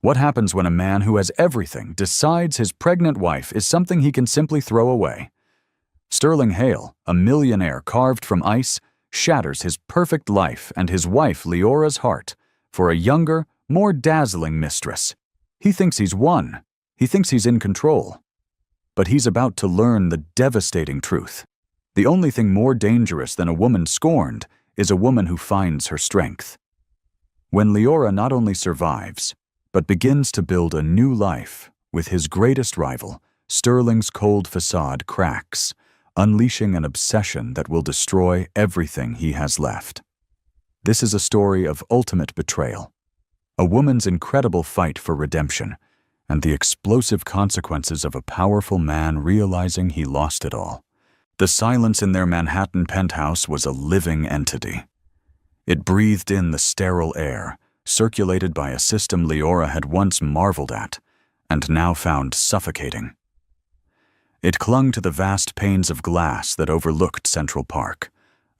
What happens when a man who has everything decides his pregnant wife is something he can simply throw away? Sterling Hale, a millionaire carved from ice, shatters his perfect life and his wife Leora's heart for a younger, more dazzling mistress. He thinks he's won. He thinks he's in control. But he's about to learn the devastating truth. The only thing more dangerous than a woman scorned is a woman who finds her strength. When Leora not only survives, but begins to build a new life with his greatest rival, Sterling's cold facade cracks, unleashing an obsession that will destroy everything he has left. This is a story of ultimate betrayal, a woman's incredible fight for redemption, and the explosive consequences of a powerful man realizing he lost it all. The silence in their Manhattan penthouse was a living entity. It breathed in the sterile air, circulated by a system Leora had once marveled at, and now found suffocating. It clung to the vast panes of glass that overlooked Central Park,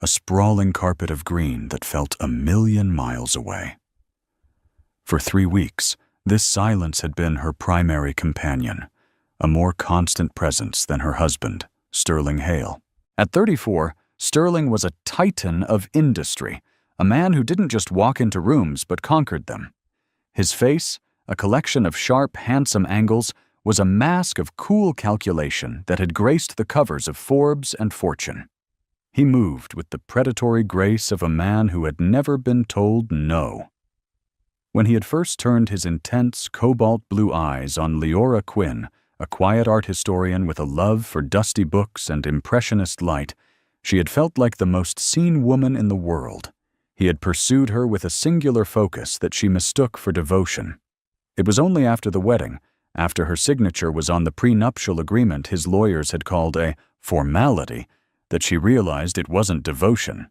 a sprawling carpet of green that felt 1,000,000 miles away. For 3 weeks, this silence had been her primary companion, a more constant presence than her husband, Sterling Hale. At 34, Sterling was a titan of industry, a man who didn't just walk into rooms but conquered them. His face, a collection of sharp, handsome angles, was a mask of cool calculation that had graced the covers of Forbes and Fortune. He moved with the predatory grace of a man who had never been told no. When he had first turned his intense, cobalt blue eyes on Leora Quinn, a quiet art historian with a love for dusty books and impressionist light, she had felt like the most seen woman in the world. He had pursued her with a singular focus that she mistook for devotion. It was only after the wedding, after her signature was on the prenuptial agreement his lawyers had called a formality, that she realized it wasn't devotion.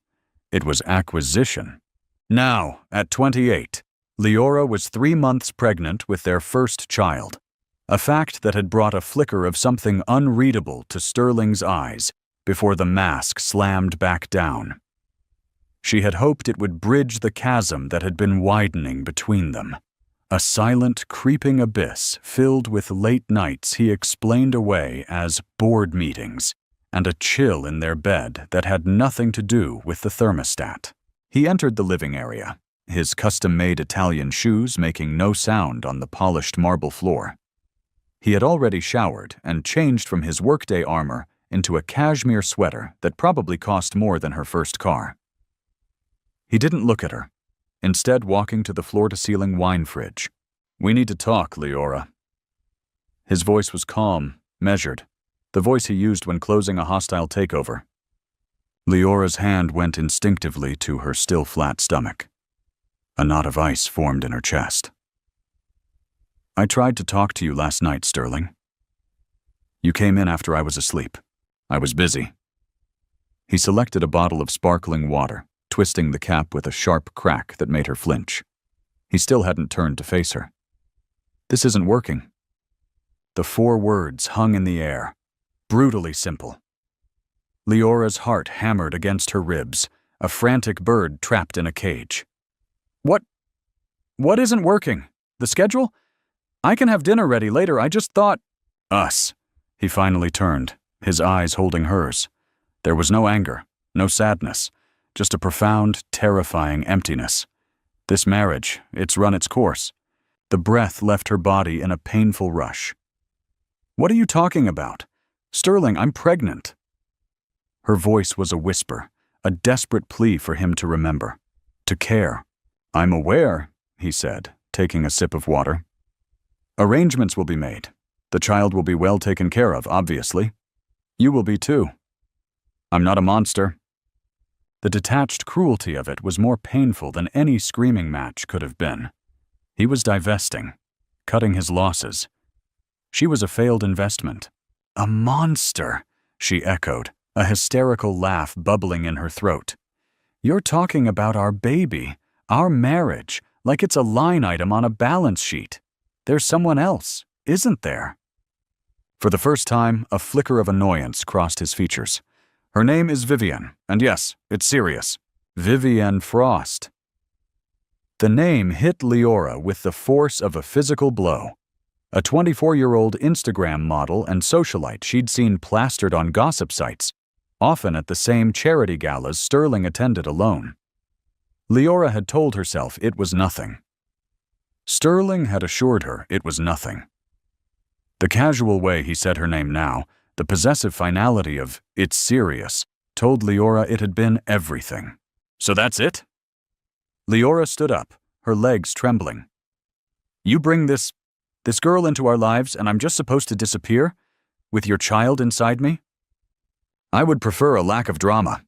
It was acquisition. Now, at 28, Leora was 3 months pregnant with their first child, a fact that had brought a flicker of something unreadable to Sterling's eyes before the mask slammed back down. She had hoped it would bridge the chasm that had been widening between them. A silent, creeping abyss filled with late nights he explained away as board meetings, and a chill in their bed that had nothing to do with the thermostat. He entered the living area, his custom-made Italian shoes making no sound on the polished marble floor. He had already showered and changed from his workday armor into a cashmere sweater that probably cost more than her first car. He didn't look at her, instead walking to the floor-to-ceiling wine fridge. "We need to talk, Leora." His voice was calm, measured, the voice he used when closing a hostile takeover. Leora's hand went instinctively to her still flat stomach. A knot of ice formed in her chest. "I tried to talk to you last night, Sterling. You came in after I was asleep. I was busy." He selected a bottle of sparkling water, twisting the cap with a sharp crack that made her flinch. He still hadn't turned to face her. "This isn't working." The 4 words hung in the air, brutally simple. Leora's heart hammered against her ribs, a frantic bird trapped in a cage. What isn't working? The schedule? I can have dinner ready later, I just thought—" "Us." He finally turned, his eyes holding hers. There was no anger, no sadness, just a profound, terrifying emptiness. This marriage, it's run its course. The breath left her body in a painful rush. "What are you talking about? Sterling, I'm pregnant." Her voice was a whisper, a desperate plea for him to remember, to care. "I'm aware," he said, taking a sip of water. "Arrangements will be made. The child will be well taken care of, obviously. You will be too. I'm not a monster." The detached cruelty of it was more painful than any screaming match could have been. He was divesting, cutting his losses. She was a failed investment. "A monster," she echoed, a hysterical laugh bubbling in her throat. "You're talking about our baby, our marriage, like it's a line item on a balance sheet. There's someone else, isn't there?" For the first time, a flicker of annoyance crossed his features. "Her name is Vivienne, and yes, it's serious. Vivienne Frost." The name hit Leora with the force of a physical blow. A 24-year-old Instagram model and socialite she'd seen plastered on gossip sites, often at the same charity galas Sterling attended alone. Leora had told herself it was nothing. Sterling had assured her it was nothing. The casual way he said her name now, the possessive finality of "it's serious," told Leora it had been everything. "So that's it?" Leora stood up, her legs trembling. "You bring this girl into our lives and I'm just supposed to disappear? With your child inside me?" "I would prefer a lack of drama,"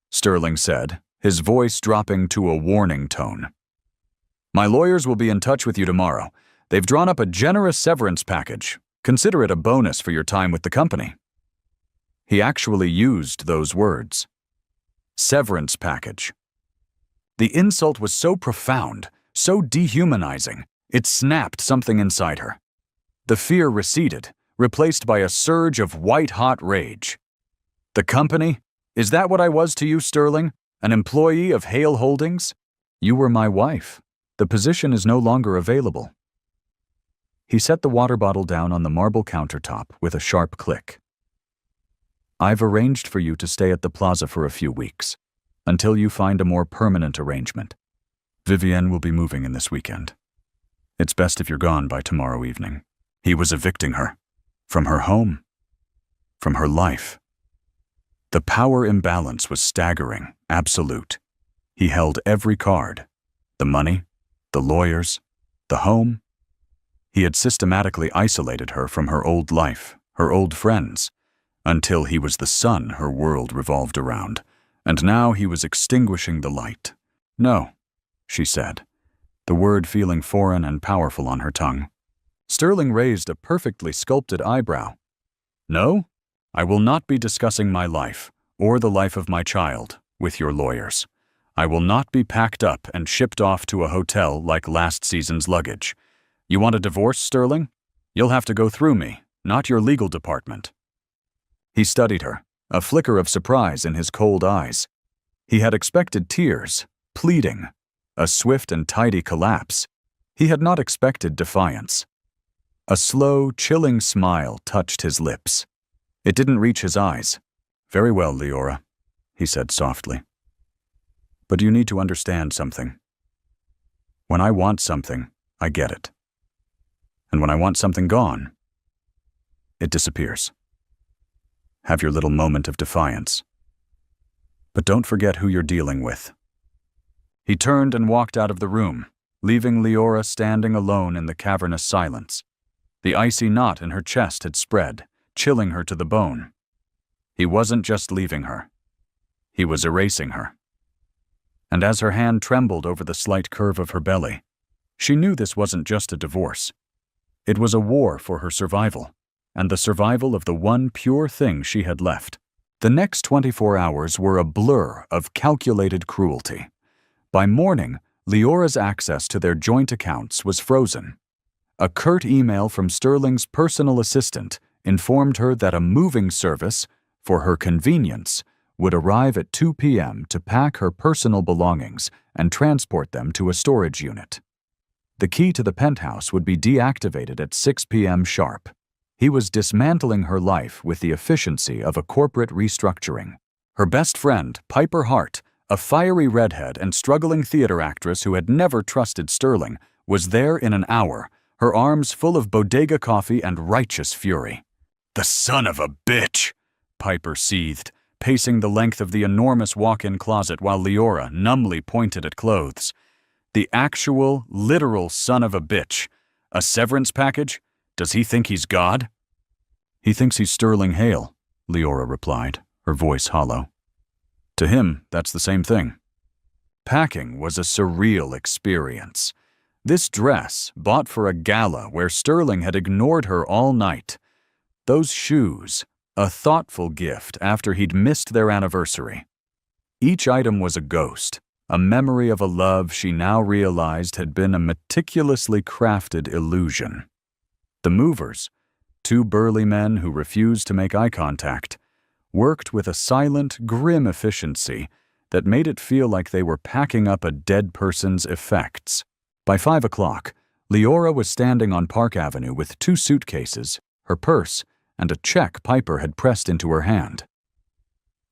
Sterling said, his voice dropping to a warning tone. "My lawyers will be in touch with you tomorrow. They've drawn up a generous severance package. Consider it a bonus for your time with the company." He actually used those words. Severance package. The insult was so profound, so dehumanizing, it snapped something inside her. The fear receded, replaced by a surge of white-hot rage. "The company? Is that what I was to you, Sterling? An employee of Hale Holdings? You were my wife. The position is no longer available." He set the water bottle down on the marble countertop with a sharp click. "I've arranged for you to stay at the plaza for a few weeks, until you find a more permanent arrangement. Vivienne will be moving in this weekend. It's best if you're gone by tomorrow evening." He was evicting her. From her home. From her life. The power imbalance was staggering, absolute. He held every card. The money, the lawyers, the home. He had systematically isolated her from her old life, her old friends, until he was the sun her world revolved around, and now he was extinguishing the light. "No," she said, the word feeling foreign and powerful on her tongue. Sterling raised a perfectly sculpted eyebrow. "No, I will not be discussing my life, or the life of my child, with your lawyers. I will not be packed up and shipped off to a hotel like last season's luggage. You want a divorce, Sterling? You'll have to go through me, not your legal department." He studied her, a flicker of surprise in his cold eyes. He had expected tears, pleading, a swift and tidy collapse. He had not expected defiance. A slow, chilling smile touched his lips. It didn't reach his eyes. "Very well, Leora," he said softly. "But you need to understand something. When I want something, I get it. And when I want something gone, it disappears. Have your little moment of defiance. But don't forget who you're dealing with." He turned and walked out of the room, leaving Leora standing alone in the cavernous silence. The icy knot in her chest had spread, chilling her to the bone. He wasn't just leaving her. He was erasing her. And as her hand trembled over the slight curve of her belly, she knew this wasn't just a divorce. It was a war for her survival, and the survival of the one pure thing she had left. The next 24 hours were a blur of calculated cruelty. By morning, Leora's access to their joint accounts was frozen. A curt email from Sterling's personal assistant informed her that a moving service, for her convenience, would arrive at 2 p.m. to pack her personal belongings and transport them to a storage unit. The key to the penthouse would be deactivated at 6 p.m. sharp. He was dismantling her life with the efficiency of a corporate restructuring. Her best friend, Piper Hart, a fiery redhead and struggling theater actress who had never trusted Sterling, was there in an hour, her arms full of bodega coffee and righteous fury. "The son of a bitch!" Piper seethed, pacing the length of the enormous walk-in closet while Leora numbly pointed at clothes. The actual, literal son of a bitch. A severance package? Does he think he's God? "He thinks he's Sterling Hale," Leora replied, her voice hollow. "To him, that's the same thing." Packing was a surreal experience. This dress, bought for a gala where Sterling had ignored her all night. Those shoes, a thoughtful gift after he'd missed their anniversary. Each item was a ghost, a memory of a love she now realized had been a meticulously crafted illusion. The movers, two burly men who refused to make eye contact, worked with a silent, grim efficiency, that made it feel like they were packing up a dead person's effects. By 5 o'clock, Leora was standing on Park Avenue with 2 suitcases, her purse, and a check Piper had pressed into her hand.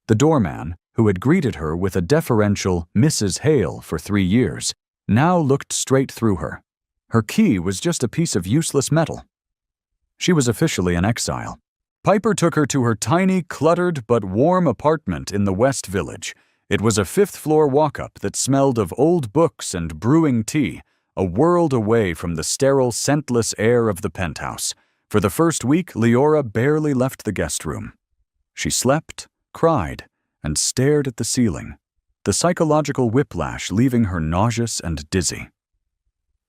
The doorman, who had greeted her with a deferential Mrs. Hale for 3 years, now looked straight through her. Her key was just a piece of useless metal. She was officially an exile. Piper took her to her tiny, cluttered but warm apartment in the West Village. It was a 5th-floor walk-up that smelled of old books and brewing tea, a world away from the sterile, scentless air of the penthouse. For the first week, Leora barely left the guest room. She slept, cried, and stared at the ceiling, the psychological whiplash leaving her nauseous and dizzy.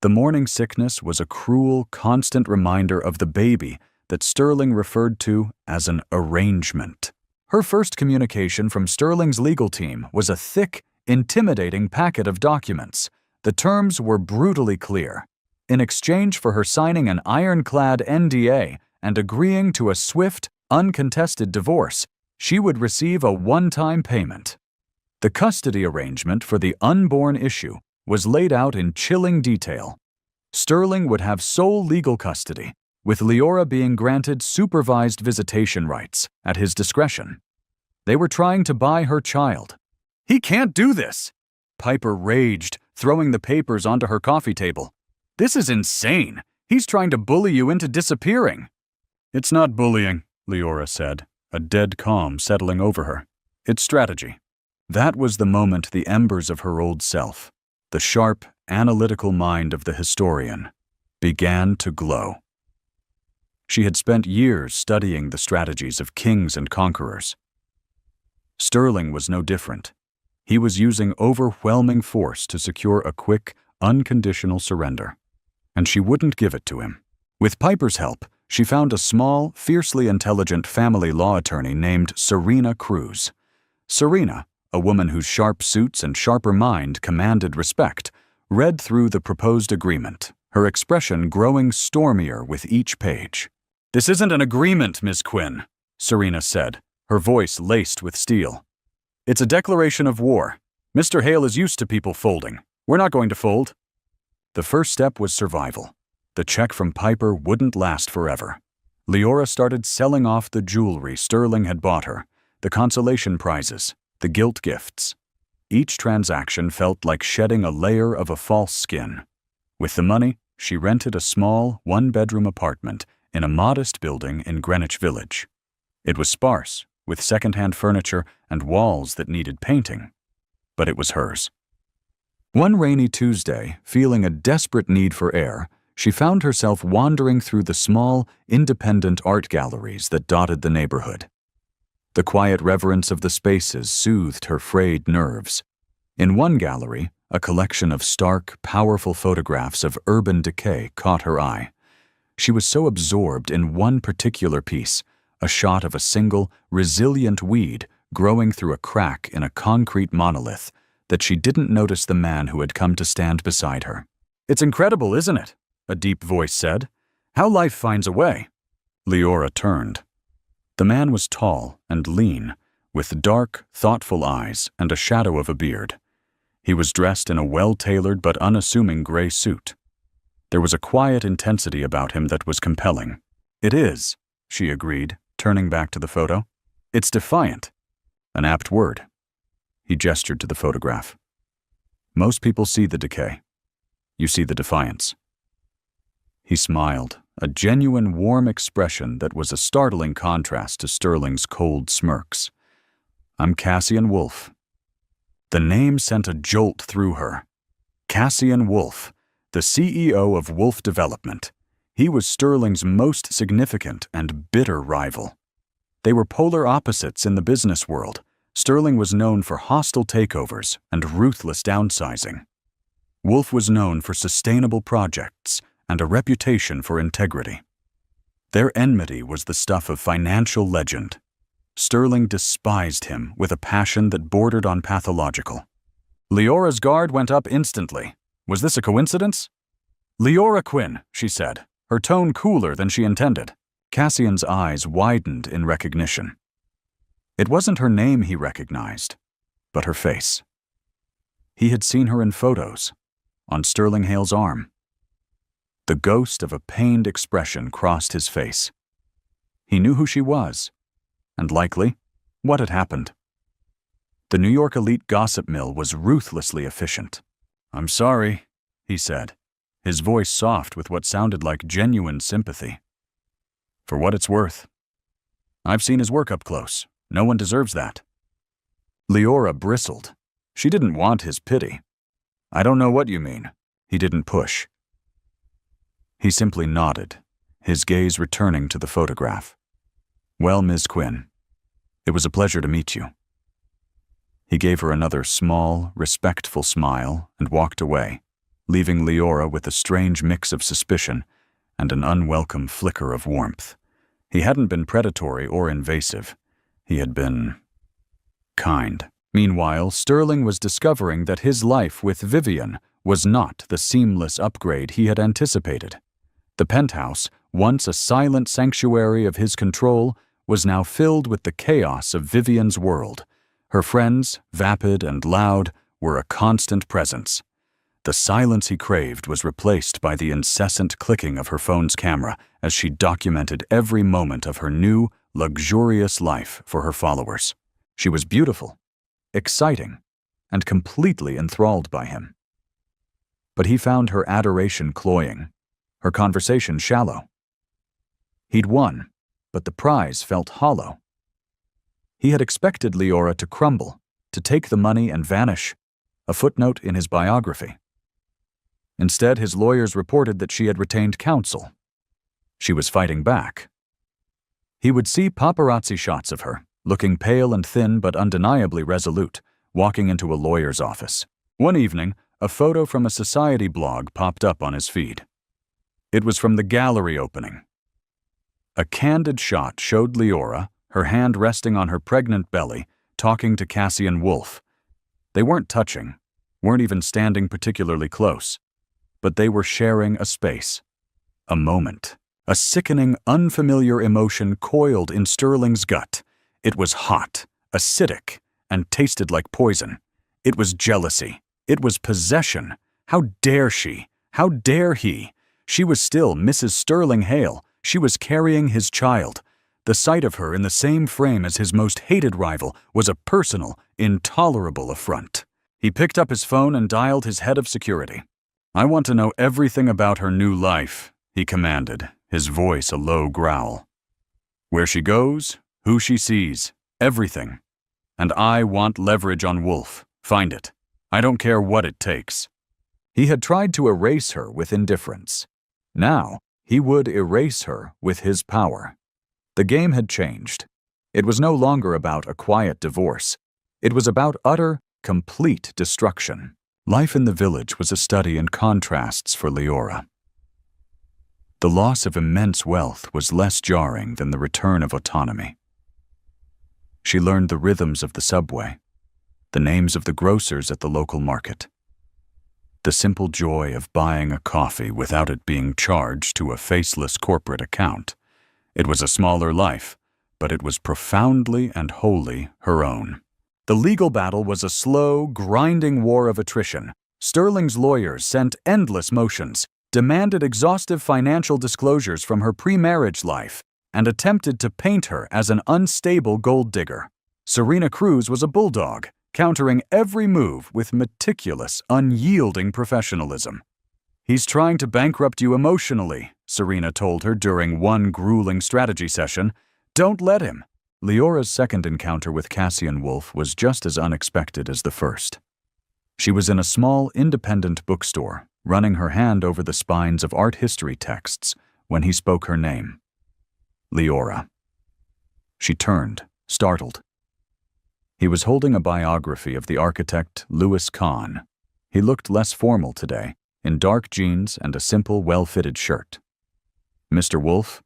The morning sickness was a cruel, constant reminder of the baby that Sterling referred to as an arrangement. Her first communication from Sterling's legal team was a thick, intimidating packet of documents. The terms were brutally clear. In exchange for her signing an ironclad NDA and agreeing to a swift, uncontested divorce, she would receive a one-time payment. The custody arrangement for the unborn issue was laid out in chilling detail. Sterling would have sole legal custody, with Leora being granted supervised visitation rights at his discretion. They were trying to buy her child. "He can't do this!" Piper raged, throwing the papers onto her coffee table. "This is insane! He's trying to bully you into disappearing!" "It's not bullying," Leora said, a dead calm settling over her. "It's strategy." That was the moment the embers of her old self, the sharp, analytical mind of the historian, began to glow. She had spent years studying the strategies of kings and conquerors. Sterling was no different. He was using overwhelming force to secure a quick, unconditional surrender. And she wouldn't give it to him. With Piper's help, she found a small, fiercely intelligent family law attorney named Serena Cruz. Serena, a woman whose sharp suits and sharper mind commanded respect, read through the proposed agreement, her expression growing stormier with each page. "This isn't an agreement, Ms. Quinn," Serena said, her voice laced with steel. "It's a declaration of war. Mr. Hale is used to people folding. We're not going to fold." The first step was survival. The check from Piper wouldn't last forever. Leora started selling off the jewelry Sterling had bought her, the consolation prizes, the guilt gifts. Each transaction felt like shedding a layer of a false skin. With the money, she rented a small, one-bedroom apartment in a modest building in Greenwich Village. It was sparse, with second-hand furniture and walls that needed painting. But it was hers. One rainy Tuesday, feeling a desperate need for air, she found herself wandering through the small, independent art galleries that dotted the neighborhood. The quiet reverence of the spaces soothed her frayed nerves. In one gallery, a collection of stark, powerful photographs of urban decay caught her eye. She was so absorbed in one particular piece, a shot of a single, resilient weed growing through a crack in a concrete monolith, that she didn't notice the man who had come to stand beside her. "It's incredible, isn't it?" a deep voice said. "How life finds a way." Leora turned. The man was tall and lean, with dark, thoughtful eyes and a shadow of a beard. He was dressed in a well-tailored but unassuming gray suit. There was a quiet intensity about him that was compelling. "It is," she agreed, turning back to the photo. "It's defiant." An apt word. He gestured to the photograph. "Most people see the decay. You see the defiance." He smiled, a genuine warm expression that was a startling contrast to Sterling's cold smirks. "I'm Cassian Wolfe." The name sent a jolt through her. Cassian Wolfe, the CEO of Wolfe Development. He was Sterling's most significant and bitter rival. They were polar opposites in the business world. Sterling was known for hostile takeovers and ruthless downsizing. Wolfe was known for sustainable projects and a reputation for integrity. Their enmity was the stuff of financial legend. Sterling despised him with a passion that bordered on pathological. Leora's guard went up instantly. Was this a coincidence? "Leora Quinn," she said, her tone cooler than she intended. Cassian's eyes widened in recognition. It wasn't her name he recognized. but her face. He had seen her in photos, on Sterling Hale's arm. The ghost of a pained expression crossed his face. He knew who she was, and likely, what had happened. The New York elite gossip mill was ruthlessly efficient. "I'm sorry," he said, his voice soft with what sounded like genuine sympathy. "For what it's worth. I've seen his work up close. No one deserves that." Leora bristled. She didn't want his pity. "I don't know what you mean." He didn't push. He simply nodded, his gaze returning to the photograph. "Well, Ms. Quinn, it was a pleasure to meet you." He gave her another small, respectful smile and walked away, leaving Leora with a strange mix of suspicion and an unwelcome flicker of warmth. He hadn't been predatory or invasive. He had been kind. Meanwhile, Sterling was discovering that his life with Vivian was not the seamless upgrade he had anticipated. The penthouse, once a silent sanctuary of his control, was now filled with the chaos of Vivian's world. Her friends, vapid and loud, were a constant presence. The silence he craved was replaced by the incessant clicking of her phone's camera as she documented every moment of her new, luxurious life for her followers. She was beautiful, exciting, and completely enthralled by him. But he found her adoration cloying, her conversation shallow. He'd won, but the prize felt hollow. He had expected Leora to crumble, to take the money and vanish, a footnote in his biography. Instead, his lawyers reported that she had retained counsel. She was fighting back. He would see paparazzi shots of her, looking pale and thin but undeniably resolute, walking into a lawyer's office. One evening, a photo from a society blog popped up on his feed. It was from the gallery opening. A candid shot showed Leora, her hand resting on her pregnant belly, talking to Cassian Wolf. They weren't touching, weren't even standing particularly close, but they were sharing a space, a moment. A sickening, unfamiliar emotion coiled in Sterling's gut. It was hot, acidic, and tasted like poison. It was jealousy. It was possession. How dare she? How dare he? She was still Mrs. Sterling Hale. She was carrying his child. The sight of her in the same frame as his most hated rival was a personal, intolerable affront. He picked up his phone and dialed his head of security. "I want to know everything about her new life," he commanded, his voice a low growl. "Where she goes, who she sees, everything. And I want leverage on Wolf. Find it. I don't care what it takes." He had tried to erase her with indifference. Now, he would erase her with his power. The game had changed. It was no longer about a quiet divorce. It was about utter, complete destruction. Life in the village was a study in contrasts for Leora. The loss of immense wealth was less jarring than the return of autonomy. She learned the rhythms of the subway, the names of the grocers at the local market, the simple joy of buying a coffee without it being charged to a faceless corporate account. It was a smaller life, but it was profoundly and wholly her own. The legal battle was a slow, grinding war of attrition. Sterling's lawyers sent endless motions, demanded exhaustive financial disclosures from her pre-marriage life, and attempted to paint her as an unstable gold digger. Serena Cruz was a bulldog, countering every move with meticulous, unyielding professionalism. "He's trying to bankrupt you emotionally," Serena told her during one grueling strategy session. "Don't let him." Leora's second encounter with Cassian Wolf was just as unexpected as the first. She was in a small, independent bookstore, running her hand over the spines of art history texts when he spoke her name. Leora. She turned, startled. He was holding a biography of the architect Louis Kahn. He looked less formal today, in dark jeans and a simple, well-fitted shirt. "Mr. Wolf?"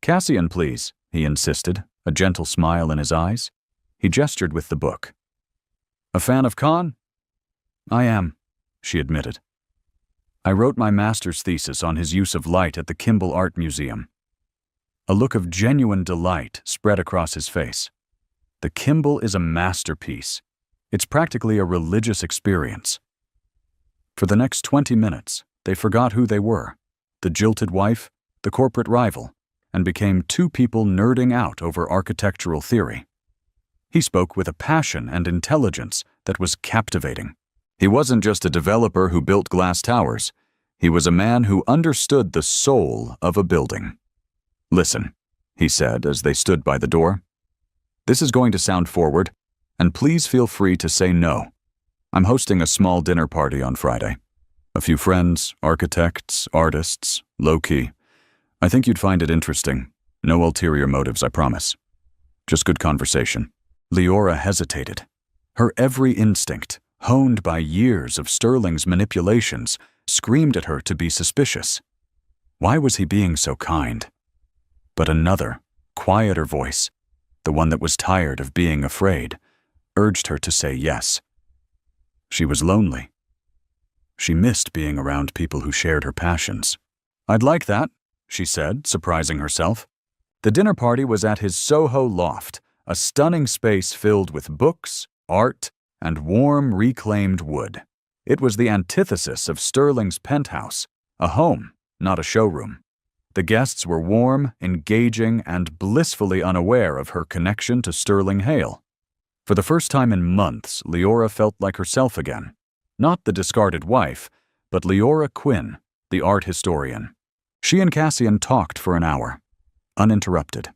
"Cassian, please," he insisted, a gentle smile in his eyes. He gestured with the book. "A fan of Kahn?" "I am," she admitted. "I wrote my master's thesis on his use of light at the Kimball Art Museum." A look of genuine delight spread across his face. "The Kimball is a masterpiece. It's practically a religious experience. For the next 20 minutes, they forgot who they were, the jilted wife, the corporate rival, and became two people nerding out over architectural theory. He spoke with a passion and intelligence that was captivating. He wasn't just a developer who built glass towers. He was a man who understood the soul of a building. "Listen," he said as they stood by the door. "This is going to sound forward, and please feel free to say no. I'm hosting a small dinner party on Friday. A few friends, architects, artists, low-key. I think you'd find it interesting. No ulterior motives, I promise. Just good conversation." Leora hesitated. Her every instinct, honed by years of Sterling's manipulations, screamed at her to be suspicious. Why was he being so kind? But another, quieter voice, the one that was tired of being afraid, urged her to say yes. She was lonely. She missed being around people who shared her passions. "I'd like that," she said, surprising herself. The dinner party was at his Soho loft, a stunning space filled with books, art, and warm, reclaimed wood. It was the antithesis of Sterling's penthouse, a home, not a showroom. The guests were warm, engaging, and blissfully unaware of her connection to Sterling Hale. For the first time in months, Leora felt like herself again. Not the discarded wife, but Leora Quinn, the art historian. She and Cassian talked for an hour, uninterrupted.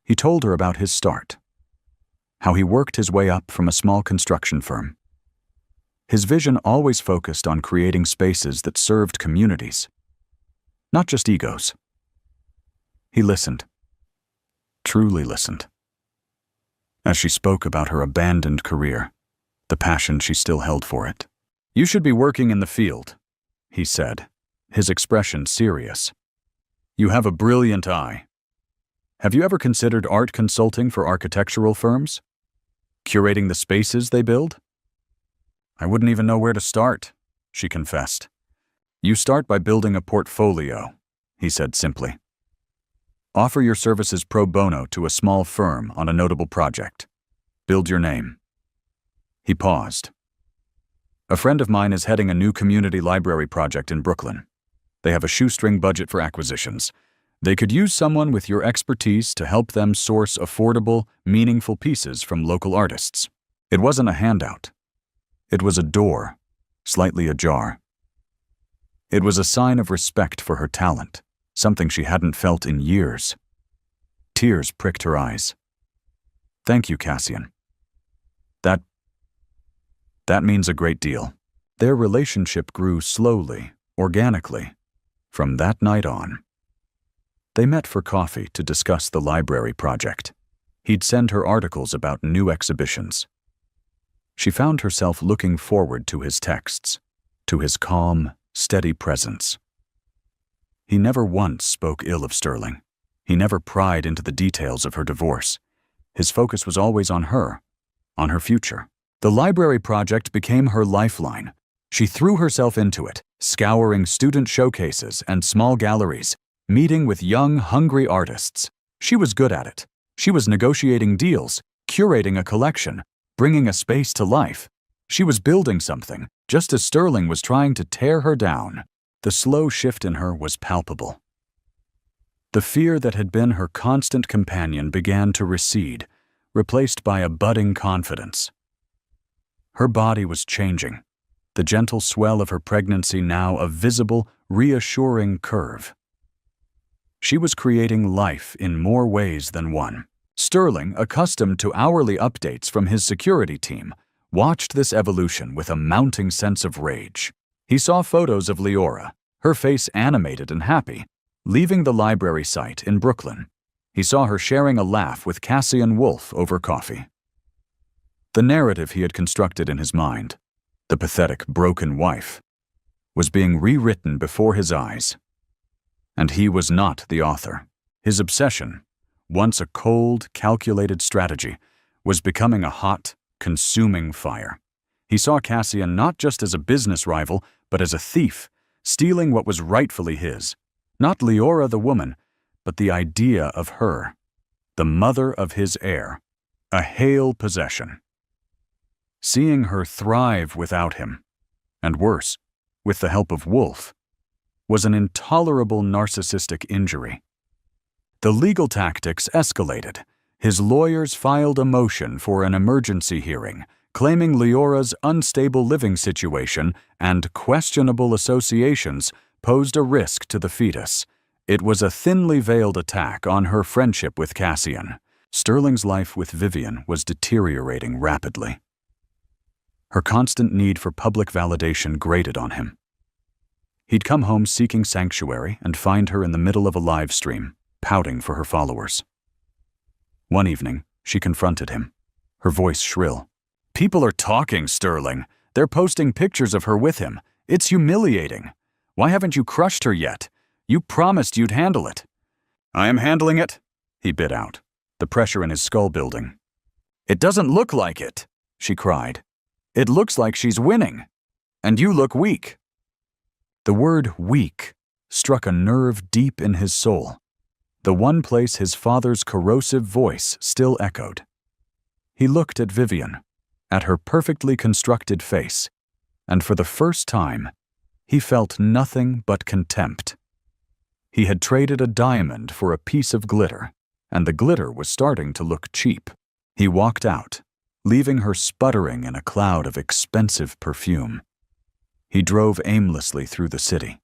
He told her about his start, how he worked his way up from a small construction firm. His vision always focused on creating spaces that served communities, not just egos. He listened, truly listened. As she spoke about her abandoned career, the passion she still held for it. "You should be working in the field," he said, his expression serious. "You have a brilliant eye. Have you ever considered art consulting for architectural firms? Curating the spaces they build?" "I wouldn't even know where to start," she confessed. "You start by building a portfolio," he said simply. "Offer your services pro bono to a small firm on a notable project. Build your name." He paused. "A friend of mine is heading a new community library project in Brooklyn. They have a shoestring budget for acquisitions. They could use someone with your expertise to help them source affordable, meaningful pieces from local artists." It wasn't a handout. It was a door, slightly ajar. It was a sign of respect for her talent, something she hadn't felt in years. Tears pricked her eyes. "Thank you, Cassian. That means a great deal." Their relationship grew slowly, organically, from that night on. They met for coffee to discuss the library project. He'd send her articles about new exhibitions. She found herself looking forward to his texts, to his calm, steady presence. He never once spoke ill of Sterling. He never pried into the details of her divorce. His focus was always on her future. The library project became her lifeline. She threw herself into it, scouring student showcases and small galleries, meeting with young, hungry artists. She was good at it. She was negotiating deals, curating a collection, bringing a space to life. She was building something, just as Sterling was trying to tear her down. The slow shift in her was palpable. The fear that had been her constant companion began to recede, replaced by a budding confidence. Her body was changing, the gentle swell of her pregnancy now a visible, reassuring curve. She was creating life in more ways than one. Sterling, accustomed to hourly updates from his security team, watched this evolution with a mounting sense of rage. He saw photos of Leora, her face animated and happy, leaving the library site in Brooklyn. He saw her sharing a laugh with Cassian Wolf over coffee. The narrative he had constructed in his mind, the pathetic, broken wife, was being rewritten before his eyes. And he was not the author. His obsession, once a cold, calculated strategy, was becoming a hot, consuming fire. He saw Cassian not just as a business rival, but as a thief, stealing what was rightfully his. Not Leora the woman, but the idea of her, the mother of his heir, a Hale possession. Seeing her thrive without him, and worse, with the help of Wolf, was an intolerable narcissistic injury. The legal tactics escalated. His lawyers filed a motion for an emergency hearing, claiming Leora's unstable living situation and questionable associations posed a risk to the fetus. It was a thinly veiled attack on her friendship with Cassian. Sterling's life with Vivian was deteriorating rapidly. Her constant need for public validation grated on him. He'd come home seeking sanctuary and find her in the middle of a live stream, pouting for her followers. One evening, she confronted him, her voice shrill. "People are talking, Sterling. They're posting pictures of her with him. It's humiliating. Why haven't you crushed her yet? You promised you'd handle it." "I am handling it," he bit out, the pressure in his skull building. "It doesn't look like it," she cried. "It looks like she's winning. And you look weak." The word weak struck a nerve deep in his soul, the one place his father's corrosive voice still echoed. He looked at Vivian, at her perfectly constructed face, and for the first time, he felt nothing but contempt. He had traded a diamond for a piece of glitter, and the glitter was starting to look cheap. He walked out, leaving her sputtering in a cloud of expensive perfume. He drove aimlessly through the city,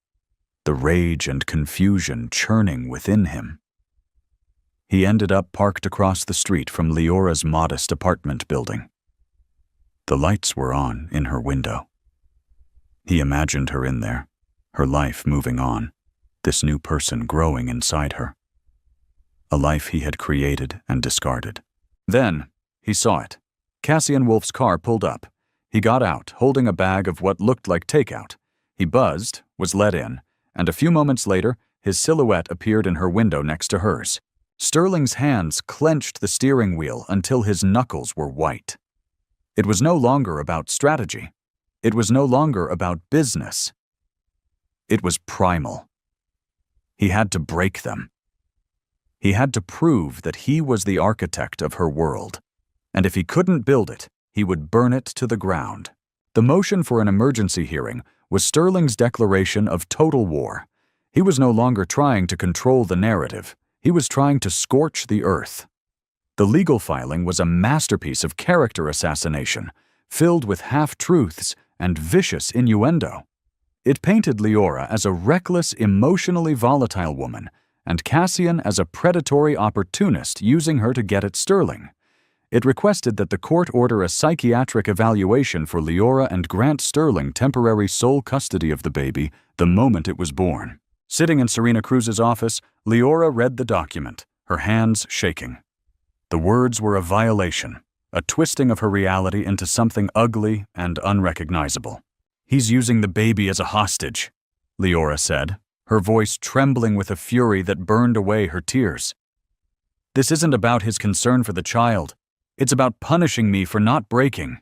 the rage and confusion churning within him. He ended up parked across the street from Leora's modest apartment building. The lights were on in her window. He imagined her in there, her life moving on, this new person growing inside her. A life he had created and discarded. Then, he saw it. Cassian Wolf's car pulled up. He got out, holding a bag of what looked like takeout. He buzzed, was let in, and a few moments later, his silhouette appeared in her window next to hers. Sterling's hands clenched the steering wheel until his knuckles were white. It was no longer about strategy. It was no longer about business. It was primal. He had to break them. He had to prove that he was the architect of her world, and if he couldn't build it, he would burn it to the ground. The motion for an emergency hearing was Sterling's declaration of total war. He was no longer trying to control the narrative. He was trying to scorch the earth. The legal filing was a masterpiece of character assassination, filled with half-truths and vicious innuendo. It painted Leora as a reckless, emotionally volatile woman, and Cassian as a predatory opportunist using her to get at Sterling. It requested that the court order a psychiatric evaluation for Leora and grant Sterling temporary sole custody of the baby the moment it was born. Sitting in Serena Cruz's office, Leora read the document, her hands shaking. The words were a violation, a twisting of her reality into something ugly and unrecognizable. "He's using the baby as a hostage," Leora said, her voice trembling with a fury that burned away her tears. "This isn't about his concern for the child. It's about punishing me for not breaking."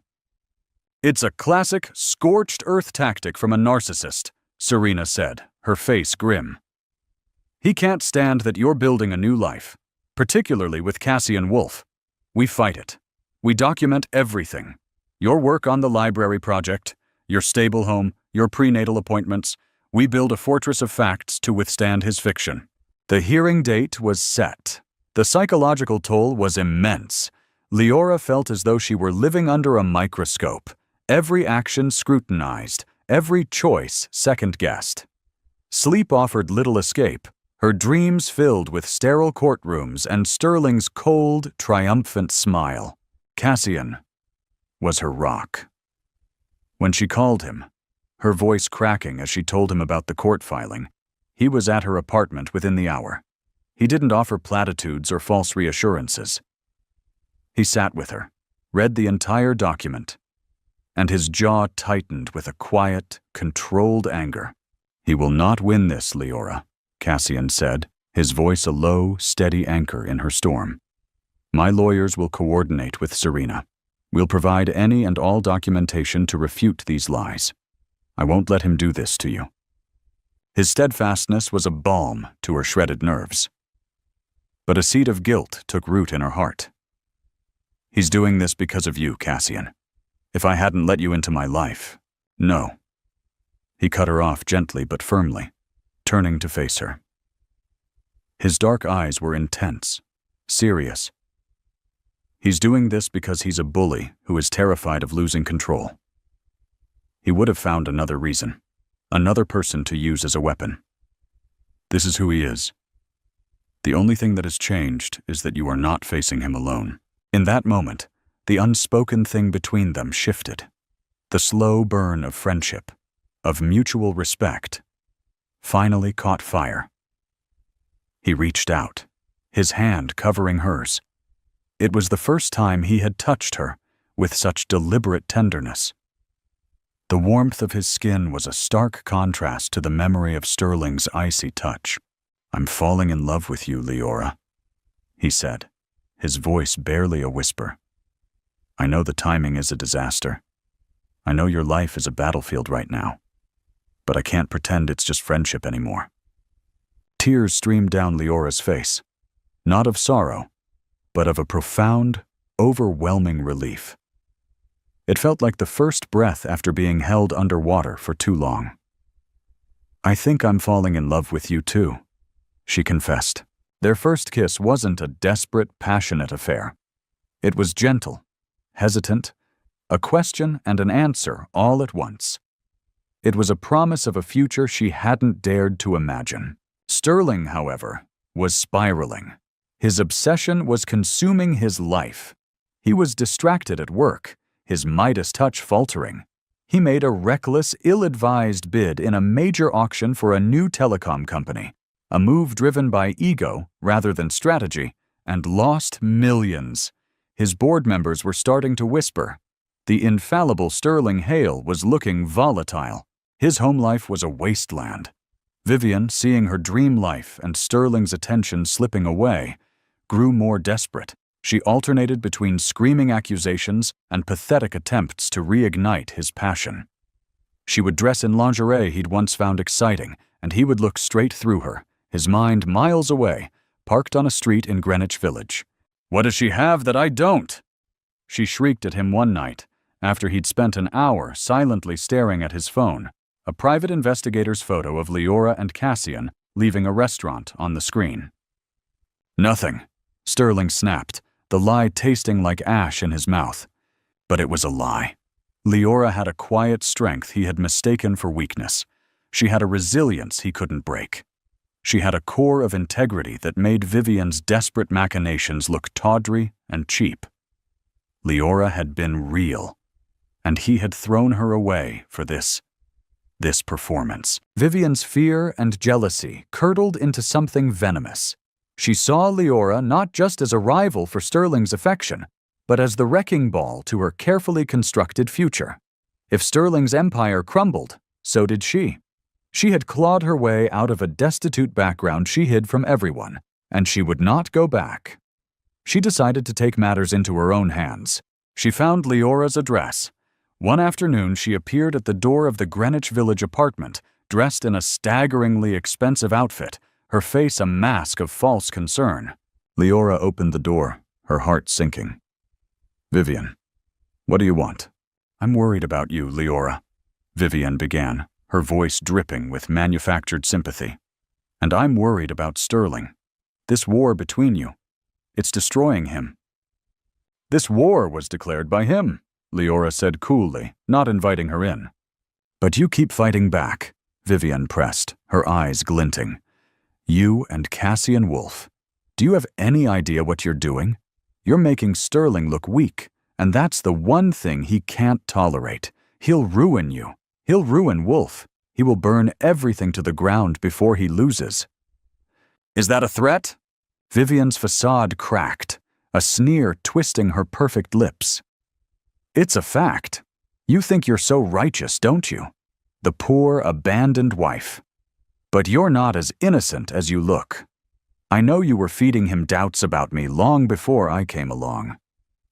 "It's a classic, scorched earth tactic from a narcissist," Serena said, her face grim. "He can't stand that you're building a new life, particularly with Cassian Wolf. We fight it. We document everything. Your work on the library project, your stable home, your prenatal appointments. We build a fortress of facts to withstand his fiction." The hearing date was set. The psychological toll was immense. Leora felt as though she were living under a microscope, every action scrutinized, every choice second-guessed. Sleep offered little escape, her dreams filled with sterile courtrooms and Sterling's cold, triumphant smile. Cassian was her rock. When she called him, her voice cracking as she told him about the court filing, he was at her apartment within the hour. He didn't offer platitudes or false reassurances. He sat with her, read the entire document, and his jaw tightened with a quiet, controlled anger. "He will not win this, Leora," Cassian said, his voice a low, steady anchor in her storm. "My lawyers will coordinate with Serena. We'll provide any and all documentation to refute these lies. I won't let him do this to you." His steadfastness was a balm to her shredded nerves. But a seed of guilt took root in her heart. "He's doing this because of you, Cassian. If I hadn't let you into my life. No. He cut her off gently but firmly, turning to face her. His dark eyes were intense, serious. He's doing this because he's a bully who is terrified of losing control. He would have found another reason, another person to use as a weapon. This is who he is. The only thing that has changed is that you are not facing him alone. In that moment, the unspoken thing between them shifted. The slow burn of friendship, of mutual respect, finally caught fire. He reached out, his hand covering hers. It was the first time he had touched her with such deliberate tenderness. The warmth of his skin was a stark contrast to the memory of Sterling's icy touch. "I'm falling in love with you, Leora," he said, his voice barely a whisper. "I know the timing is a disaster. I know your life is a battlefield right now. But I can't pretend it's just friendship anymore." Tears streamed down Leora's face, not of sorrow, but of a profound, overwhelming relief. It felt like the first breath after being held underwater for too long. "I think I'm falling in love with you too," she confessed. Their first kiss wasn't a desperate, passionate affair. It was gentle, hesitant, a question and an answer all at once. It was a promise of a future she hadn't dared to imagine. Sterling, however, was spiraling. His obsession was consuming his life. He was distracted at work, his Midas touch faltering. He made a reckless, ill-advised bid in a major auction for a new telecom company, a move driven by ego rather than strategy, and lost millions. His board members were starting to whisper. The infallible Sterling Hale was looking volatile. His home life was a wasteland. Vivian, seeing her dream life and Sterling's attention slipping away, grew more desperate. She alternated between screaming accusations and pathetic attempts to reignite his passion. She would dress in lingerie he'd once found exciting, and he would look straight through her, his mind miles away, parked on a street in Greenwich Village. "What does she have that I don't?" She shrieked at him one night, after he'd spent an hour silently staring at his phone, a private investigator's photo of Leora and Cassian leaving a restaurant on the screen. "Nothing," Sterling snapped, the lie tasting like ash in his mouth. But it was a lie. Leora had a quiet strength he had mistaken for weakness. She had a resilience he couldn't break. She had a core of integrity that made Vivian's desperate machinations look tawdry and cheap. Leora had been real, and he had thrown her away for this performance. Vivian's fear and jealousy curdled into something venomous. She saw Leora not just as a rival for Sterling's affection, but as the wrecking ball to her carefully constructed future. If Sterling's empire crumbled, so did she. She had clawed her way out of a destitute background she hid from everyone, and she would not go back. She decided to take matters into her own hands. She found Leora's address. One afternoon, she appeared at the door of the Greenwich Village apartment, dressed in a staggeringly expensive outfit, her face a mask of false concern. Leora opened the door, her heart sinking. "Vivian, what do you want?" "I'm worried about you, Leora," Vivian began, her voice dripping with manufactured sympathy. "And I'm worried about Sterling. This war between you, it's destroying him." "This war was declared by him," Leora said coolly, not inviting her in. "But you keep fighting back," Vivian pressed, her eyes glinting. "You and Cassian Wolf. Do you have any idea what you're doing? You're making Sterling look weak, and that's the one thing he can't tolerate. He'll ruin you. He'll ruin Wolf. He will burn everything to the ground before he loses." "Is that a threat?" Vivian's facade cracked, a sneer twisting her perfect lips. "It's a fact. You think you're so righteous, don't you? The poor, abandoned wife. But you're not as innocent as you look. I know you were feeding him doubts about me long before I came along.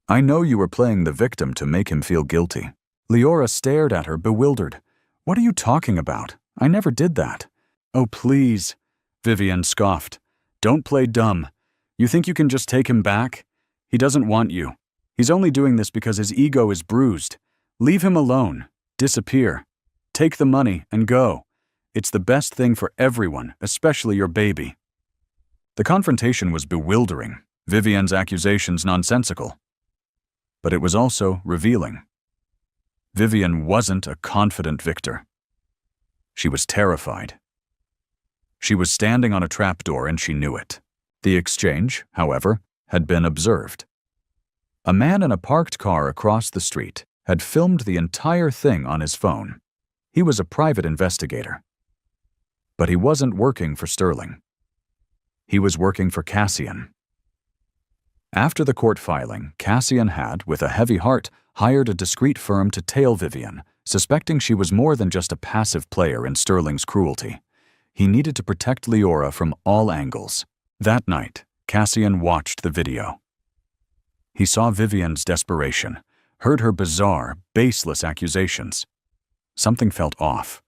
I know you were playing the victim to make him feel guilty." Leora stared at her, bewildered. "What are you talking about? I never did that." "Oh, please," Vivian scoffed. "Don't play dumb. You think you can just take him back? He doesn't want you. He's only doing this because his ego is bruised. Leave him alone. Disappear. Take the money and go. It's the best thing for everyone, especially your baby." The confrontation was bewildering, Vivian's accusations nonsensical. But it was also revealing. Vivian wasn't a confident victor. She was terrified. She was standing on a trapdoor and she knew it. The exchange, however, had been observed. A man in a parked car across the street had filmed the entire thing on his phone. He was a private investigator. But he wasn't working for Sterling. He was working for Cassian. After the court filing, Cassian had, with a heavy heart, hired a discreet firm to tail Vivian, suspecting she was more than just a passive player in Sterling's cruelty. He needed to protect Leora from all angles. That night, Cassian watched the video. He saw Vivian's desperation, heard her bizarre, baseless accusations. Something felt off.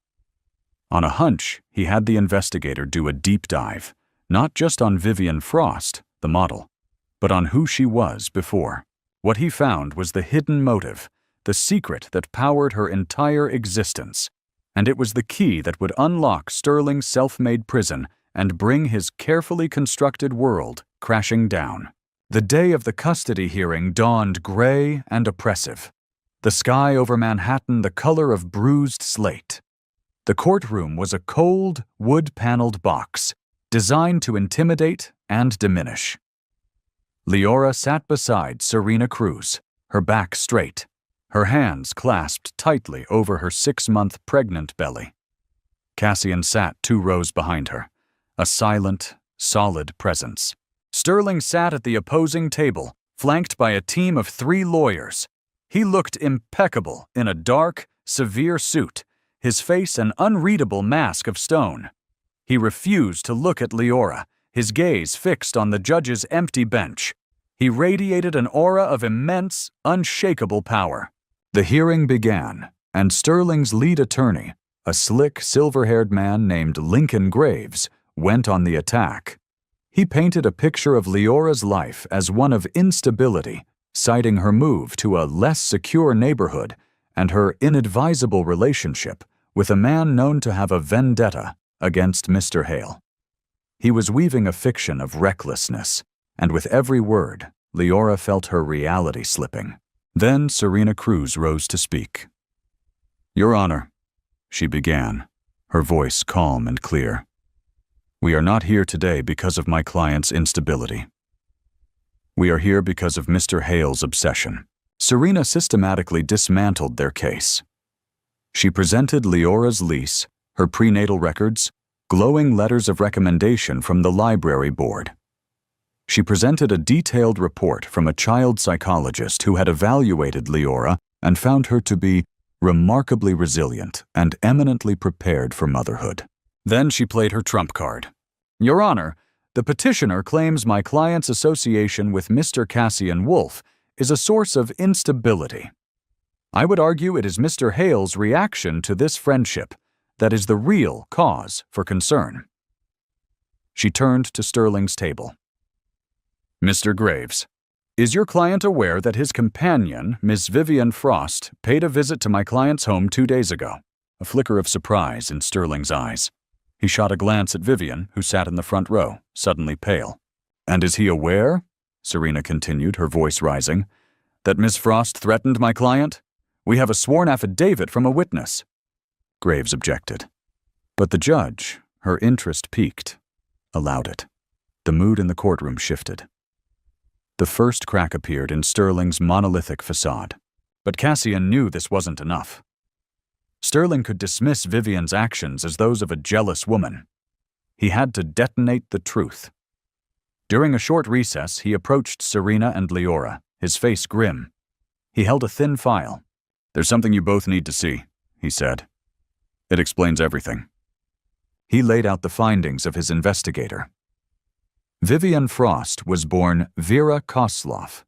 On a hunch, he had the investigator do a deep dive, not just on Vivian Frost, the model, but on who she was before. What he found was the hidden motive, the secret that powered her entire existence, and it was the key that would unlock Sterling's self-made prison and bring his carefully constructed world crashing down. The day of the custody hearing dawned gray and oppressive. The sky over Manhattan the color of bruised slate. The courtroom was a cold, wood-paneled box, designed to intimidate and diminish. Leora sat beside Serena Cruz, her back straight, her hands clasped tightly over her 6-month pregnant belly. Cassian sat 2 rows behind her, a silent, solid presence. Sterling sat at the opposing table, flanked by a team of 3 lawyers. He looked impeccable in a dark, severe suit, his face an unreadable mask of stone. He refused to look at Leora, his gaze fixed on the judge's empty bench. He radiated an aura of immense, unshakable power. The hearing began, and Sterling's lead attorney, a slick, silver-haired man named Lincoln Graves, went on the attack. He painted a picture of Leora's life as one of instability, citing her move to a less secure neighborhood and her inadvisable relationship with a man known to have a vendetta against Mr. Hale. He was weaving a fiction of recklessness, and with every word, Leora felt her reality slipping. Then Serena Cruz rose to speak. "Your Honor," she began, her voice calm and clear. "We are not here today because of my client's instability. We are here because of Mr. Hale's obsession." Serena systematically dismantled their case. She presented Leora's lease, her prenatal records, glowing letters of recommendation from the library board. She presented a detailed report from a child psychologist who had evaluated Leora and found her to be remarkably resilient and eminently prepared for motherhood. Then she played her trump card. "Your Honor, the petitioner claims my client's association with Mr. Cassian Wolfe is a source of instability. I would argue it is Mr. Hale's reaction to this friendship that is the real cause for concern." She turned to Sterling's table. "Mr. Graves, is your client aware that his companion, Miss Vivian Frost, paid a visit to my client's home 2 days ago?" A flicker of surprise in Sterling's eyes. He shot a glance at Vivian, who sat in the front row, suddenly pale. "And is he aware," Serena continued, her voice rising, "that Miss Frost threatened my client? We have a sworn affidavit from a witness." Graves objected. But the judge, her interest piqued, allowed it. The mood in the courtroom shifted. The first crack appeared in Sterling's monolithic facade. But Cassian knew this wasn't enough. Sterling could dismiss Vivian's actions as those of a jealous woman. He had to detonate the truth. During a short recess, he approached Serena and Leora, his face grim. He held a thin file. "There's something you both need to see," he said. "It explains everything." He laid out the findings of his investigator. Vivian Frost was born Vera Kosloff.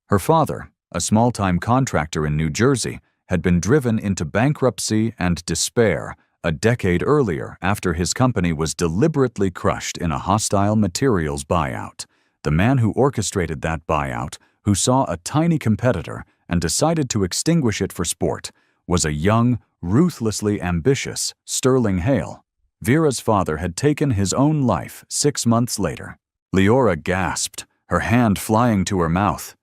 Her father, a small-time contractor in New Jersey, had been driven into bankruptcy and despair a decade earlier after his company was deliberately crushed in a hostile materials buyout. The man who orchestrated that buyout, who saw a tiny competitor and decided to extinguish it for sport was a young, ruthlessly ambitious Sterling Hale. Vera's father had taken his own life 6 months later. Leora gasped, her hand flying to her mouth.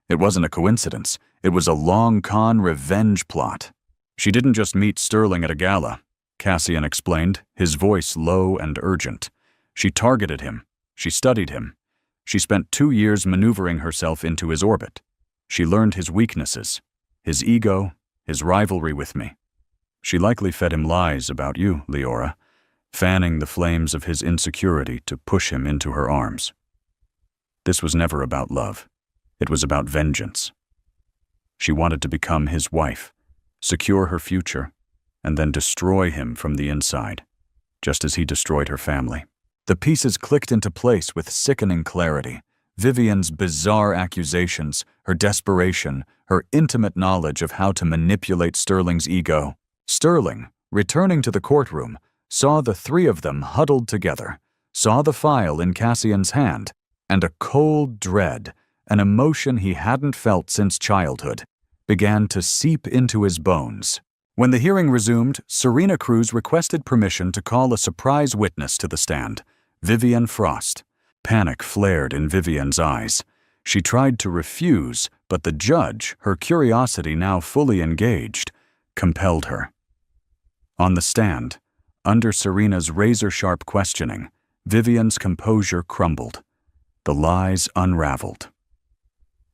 It wasn't a coincidence. It was a long-con revenge plot. She didn't just meet Sterling at a gala, Cassian explained, his voice low and urgent. She targeted him. She studied him. She spent 2 years maneuvering herself into his orbit. She learned his weaknesses, his ego, his rivalry with me. She likely fed him lies about you, Leora, fanning the flames of his insecurity to push him into her arms. This was never about love. It was about vengeance. She wanted to become his wife, secure her future, and then destroy him from the inside, just as he destroyed her family. The pieces clicked into place with sickening clarity. Vivian's bizarre accusations, her desperation, her intimate knowledge of how to manipulate Sterling's ego. Sterling, returning to the courtroom, saw the three of them huddled together, saw the file in Cassian's hand, and a cold dread, an emotion he hadn't felt since childhood, began to seep into his bones. When the hearing resumed, Serena Cruz requested permission to call a surprise witness to the stand, Vivian Frost. Panic flared in Vivian's eyes. She tried to refuse, but the judge, her curiosity now fully engaged, compelled her. On the stand, under Serena's razor-sharp questioning, Vivian's composure crumbled. The lies unraveled.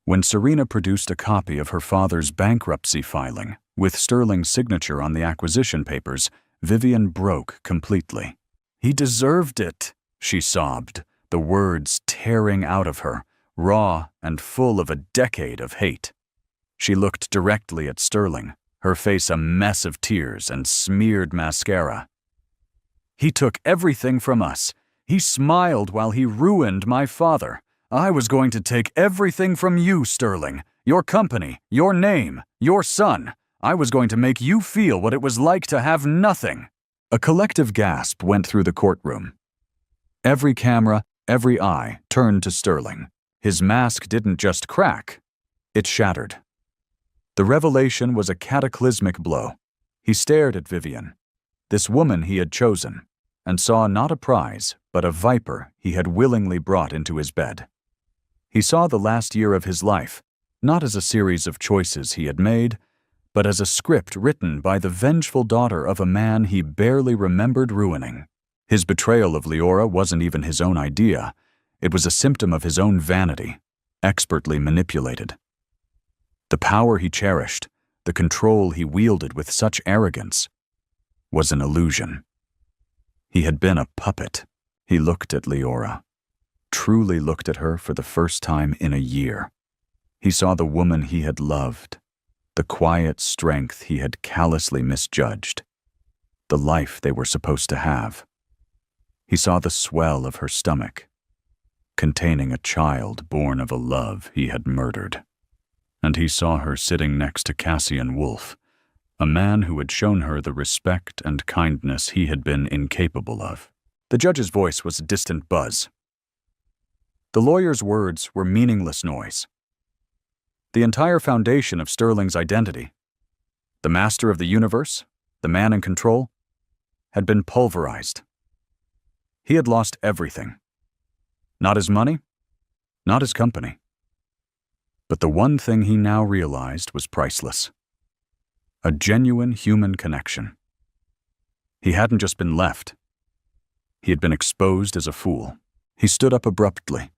When Serena produced a copy of her father's bankruptcy filing, with Sterling's signature on the acquisition papers, Vivian broke completely. "He deserved it," she sobbed, the words tearing out of her, raw and full of a decade of hate. She looked directly at Sterling, her face a mess of tears and smeared mascara. "He took everything from us. He smiled while he ruined my father. I was going to take everything from you, Sterling. Your company, your name, your son. I was going to make you feel what it was like to have nothing." A collective gasp went through the courtroom. Every camera, every eye turned to Sterling. His mask didn't just crack, it shattered. The revelation was a cataclysmic blow. He stared at Vivian, this woman he had chosen, and saw not a prize, but a viper he had willingly brought into his bed. He saw the last year of his life, not as a series of choices he had made, but as a script written by the vengeful daughter of a man he barely remembered ruining. His betrayal of Leora wasn't even his own idea. It was a symptom of his own vanity, expertly manipulated. The power he cherished, the control he wielded with such arrogance, was an illusion. He had been a puppet. He looked at Leora, truly looked at her for the first time in a year. He saw the woman he had loved, the quiet strength he had callously misjudged, the life they were supposed to have. He saw the swell of her stomach, containing a child born of a love he had murdered. And he saw her sitting next to Cassian Wolfe, a man who had shown her the respect and kindness he had been incapable of. The judge's voice was a distant buzz. The lawyer's words were meaningless noise. The entire foundation of Sterling's identity, the master of the universe, the man in control, had been pulverized. He had lost everything. Not his money, not his company. But the one thing he now realized was priceless. A genuine human connection. He hadn't just been left. He had been exposed as a fool. He stood up abruptly,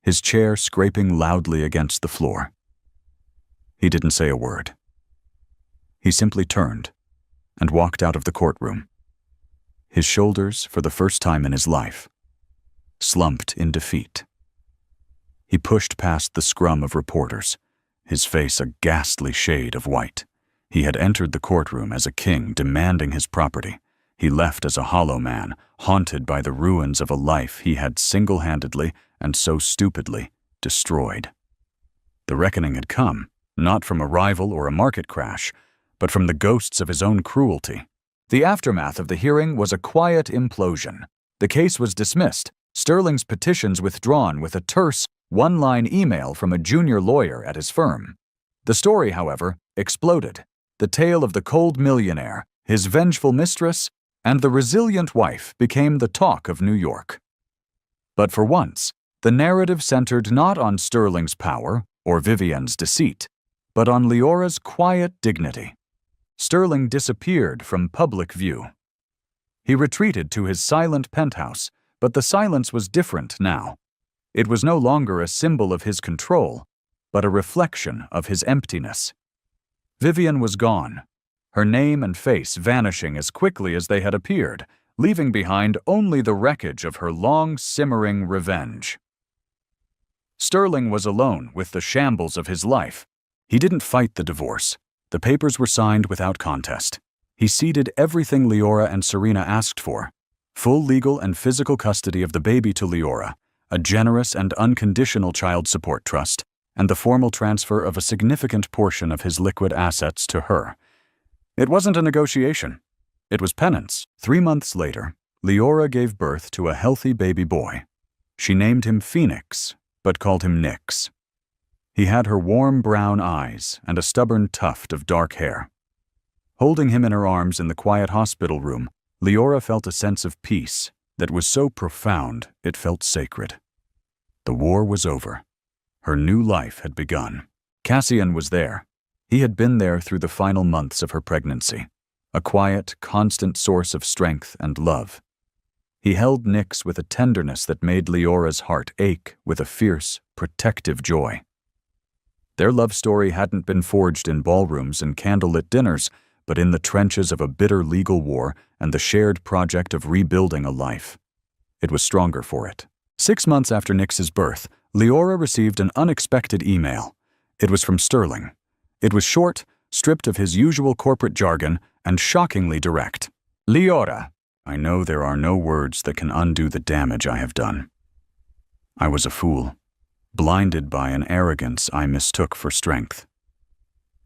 his chair scraping loudly against the floor. He didn't say a word. He simply turned and walked out of the courtroom. His shoulders, for the first time in his life, slumped in defeat. He pushed past the scrum of reporters, his face a ghastly shade of white. He had entered the courtroom as a king demanding his property. He left as a hollow man, haunted by the ruins of a life he had single-handedly and so stupidly destroyed. The reckoning had come, not from a rival or a market crash, but from the ghosts of his own cruelty. The aftermath of the hearing was a quiet implosion. The case was dismissed, Sterling's petitions withdrawn with a terse, one-line email from a junior lawyer at his firm. The story, however, exploded. The tale of the cold millionaire, his vengeful mistress, and the resilient wife became the talk of New York. But for once, the narrative centered not on Sterling's power or Vivian's deceit, but on Leora's quiet dignity. Sterling disappeared from public view. He retreated to his silent penthouse, but the silence was different now. It was no longer a symbol of his control, but a reflection of his emptiness. Vivian was gone, her name and face vanishing as quickly as they had appeared, leaving behind only the wreckage of her long-simmering revenge. Sterling was alone with the shambles of his life. He didn't fight the divorce. The papers were signed without contest. He ceded everything Leora and Serena asked for: full legal and physical custody of the baby to Leora, a generous and unconditional child support trust, and the formal transfer of a significant portion of his liquid assets to her. It wasn't a negotiation. It was penance. 3 months later, Leora gave birth to a healthy baby boy. She named him Phoenix, but called him Nix. He had her warm brown eyes and a stubborn tuft of dark hair. Holding him in her arms in the quiet hospital room, Leora felt a sense of peace that was so profound it felt sacred. The war was over. Her new life had begun. Cassian was there. He had been there through the final months of her pregnancy, a quiet, constant source of strength and love. He held Nix with a tenderness that made Leora's heart ache with a fierce, protective joy. Their love story hadn't been forged in ballrooms and candlelit dinners, but in the trenches of a bitter legal war and the shared project of rebuilding a life. It was stronger for it. 6 months after Nix's birth, Leora received an unexpected email. It was from Sterling. It was short, stripped of his usual corporate jargon, and shockingly direct. Leora, I know there are no words that can undo the damage I have done. I was a fool, blinded by an arrogance I mistook for strength.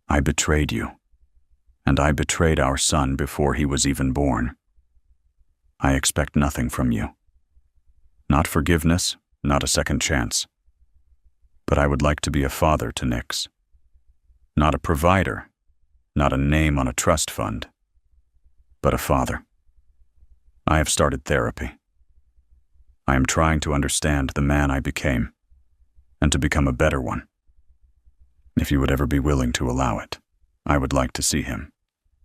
I betrayed you, and I betrayed our son before he was even born. I expect nothing from you. Not forgiveness, not a second chance. But I would like to be a father to Nix. Not a provider, not a name on a trust fund, but a father. I have started therapy. I am trying to understand the man I became, and to become a better one. If you would ever be willing to allow it, I would like to see him.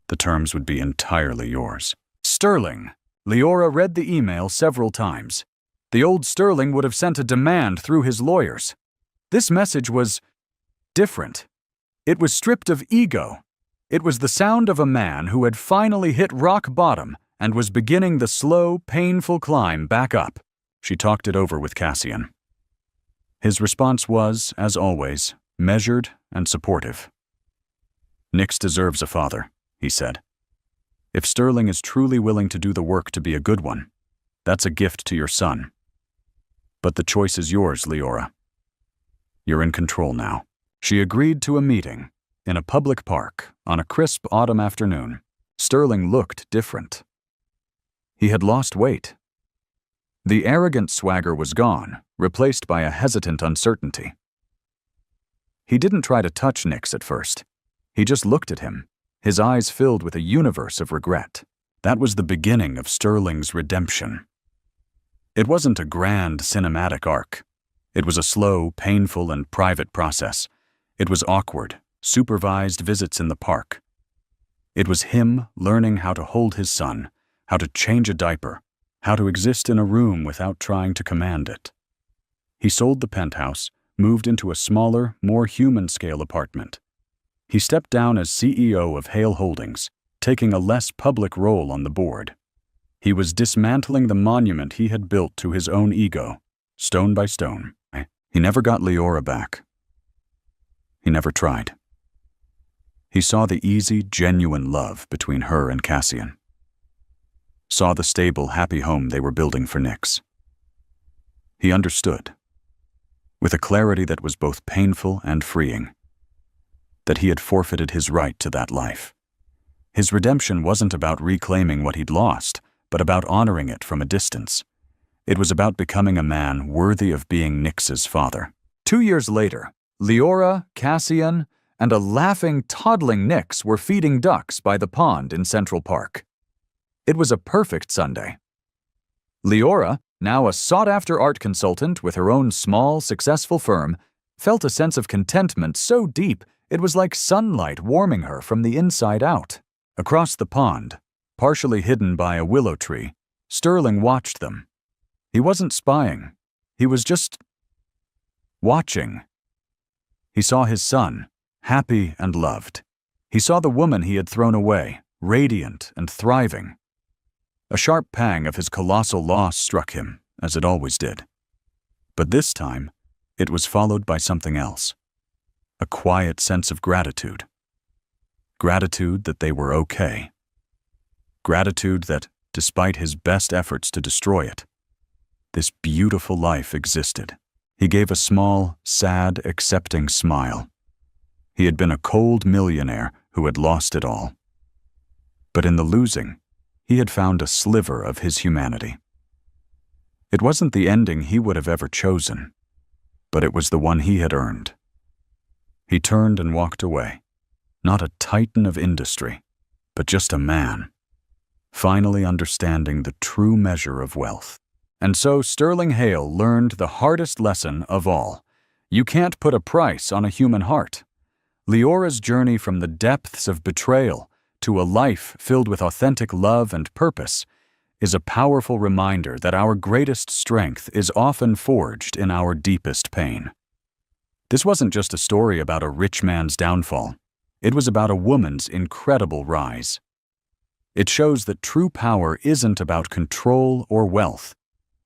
The terms would be entirely yours. Sterling. Leora read the email several times. The old Sterling would have sent a demand through his lawyers. This message was different. It was stripped of ego. It was the sound of a man who had finally hit rock bottom and was beginning the slow, painful climb back up. She talked it over with Cassian. His response was, as always, measured and supportive. Nix deserves a father, he said. If Sterling is truly willing to do the work to be a good one, that's a gift to your son. But the choice is yours, Leora. You're in control now. She agreed to a meeting in a public park on a crisp autumn afternoon. Sterling looked different. He had lost weight. The arrogant swagger was gone, replaced by a hesitant uncertainty. He didn't try to touch Nix at first. He just looked at him, his eyes filled with a universe of regret. That was the beginning of Sterling's redemption. It wasn't a grand cinematic arc. It was a slow, painful, and private process. It was awkward, supervised visits in the park. It was him learning how to hold his son, how to change a diaper, how to exist in a room without trying to command it. He sold the penthouse, moved into a smaller, more human-scale apartment. He stepped down as CEO of Hale Holdings, taking a less public role on the board. He was dismantling the monument he had built to his own ego, stone by stone. He never got Leora back. He never tried. He saw the easy, genuine love between her and Cassian. Saw the stable, happy home they were building for Nix. He understood, with a clarity that was both painful and freeing, that he had forfeited his right to that life. His redemption wasn't about reclaiming what he'd lost, but about honoring it from a distance. It was about becoming a man worthy of being Nix's father. 2 years later, Leora, Cassian, and a laughing, toddling Nix were feeding ducks by the pond in Central Park. It was a perfect Sunday. Leora, now a sought-after art consultant with her own small, successful firm, felt a sense of contentment so deep it was like sunlight warming her from the inside out. Across the pond, partially hidden by a willow tree, Sterling watched them. He wasn't spying. He was just watching. He saw his son, happy and loved. He saw the woman he had thrown away, radiant and thriving. A sharp pang of his colossal loss struck him, as it always did. But this time, it was followed by something else. A quiet sense of gratitude. Gratitude that they were okay. Gratitude that, despite his best efforts to destroy it, this beautiful life existed. He gave a small, sad, accepting smile. He had been a cold millionaire who had lost it all. But in the losing, he had found a sliver of his humanity. It wasn't the ending he would have ever chosen, but it was the one he had earned. He turned and walked away, not a titan of industry, but just a man, finally understanding the true measure of wealth. And so Sterling Hale learned the hardest lesson of all. You can't put a price on a human heart. Leora's journey from the depths of betrayal to a life filled with authentic love and purpose is a powerful reminder that our greatest strength is often forged in our deepest pain. This wasn't just a story about a rich man's downfall. It was about a woman's incredible rise. It shows that true power isn't about control or wealth,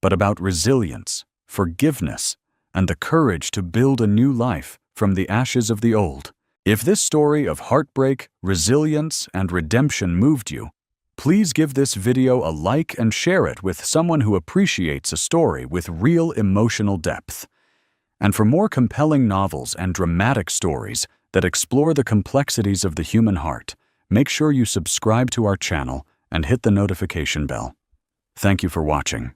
but about resilience, forgiveness, and the courage to build a new life from the ashes of the old. If this story of heartbreak, resilience, and redemption moved you, please give this video a like and share it with someone who appreciates a story with real emotional depth. And for more compelling novels and dramatic stories that explore the complexities of the human heart, make sure you subscribe to our channel and hit the notification bell. Thank you for watching.